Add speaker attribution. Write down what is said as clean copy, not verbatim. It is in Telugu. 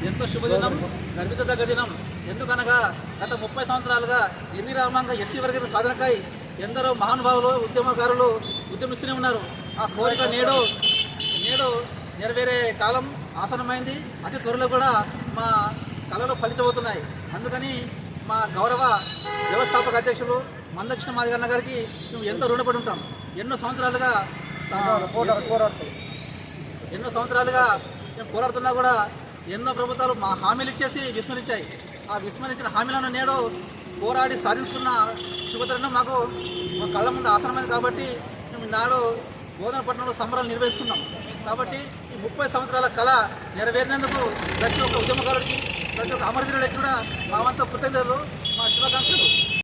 Speaker 1: ఎంతో శుభదినం, గర్వితదగ్గ దినం. ఎందుకనగా గత 30 సంవత్సరాలుగా నిర్విరామంగా ఎస్సీ వర్గీకరణ సాధనకై ఎందరో మహానుభావులు ఉద్యమకారులు ఉద్యమిస్తూనే ఉన్నారు. ఆ కోరిక నేడు నెరవేరే కాలం ఆసనమైంది. అతి త్వరలో కూడా మా కళలు ఫలితమవుతున్నాయి. అందుకని మా గౌరవ వ్యవస్థాపక అధ్యక్షులు మందకృష్ణ మాదిగన్న గారికి మేము ఎంతో రుణపడి ఉంటాం. ఎన్నో సంవత్సరాలుగా మేము పోరాడుతున్నా కూడా ఎన్నో ప్రభుత్వాలు మా హామీలు ఇచ్చేసి విస్మరించాయి. ఆ విస్మరించిన హామీలను నేడు పోరాడి సాధించుకున్న శుభతరుణం మాకు మా కళ్ళ ముందు ఆసనమైంది. కాబట్టి మేము నాడు బోధనపట్నంలో సంబరాలు నిర్వహిస్తున్నాం. కాబట్టి ఈ 30 సంవత్సరాల కళ నెరవేరినందుకు ప్రతి ఒక్క ఉద్యమకారుడికి, ప్రతి ఒక్క అమరవీరుడికి కూడా మా వంతు కృతజ్ఞతలు, మా శుభాకాంక్షలు.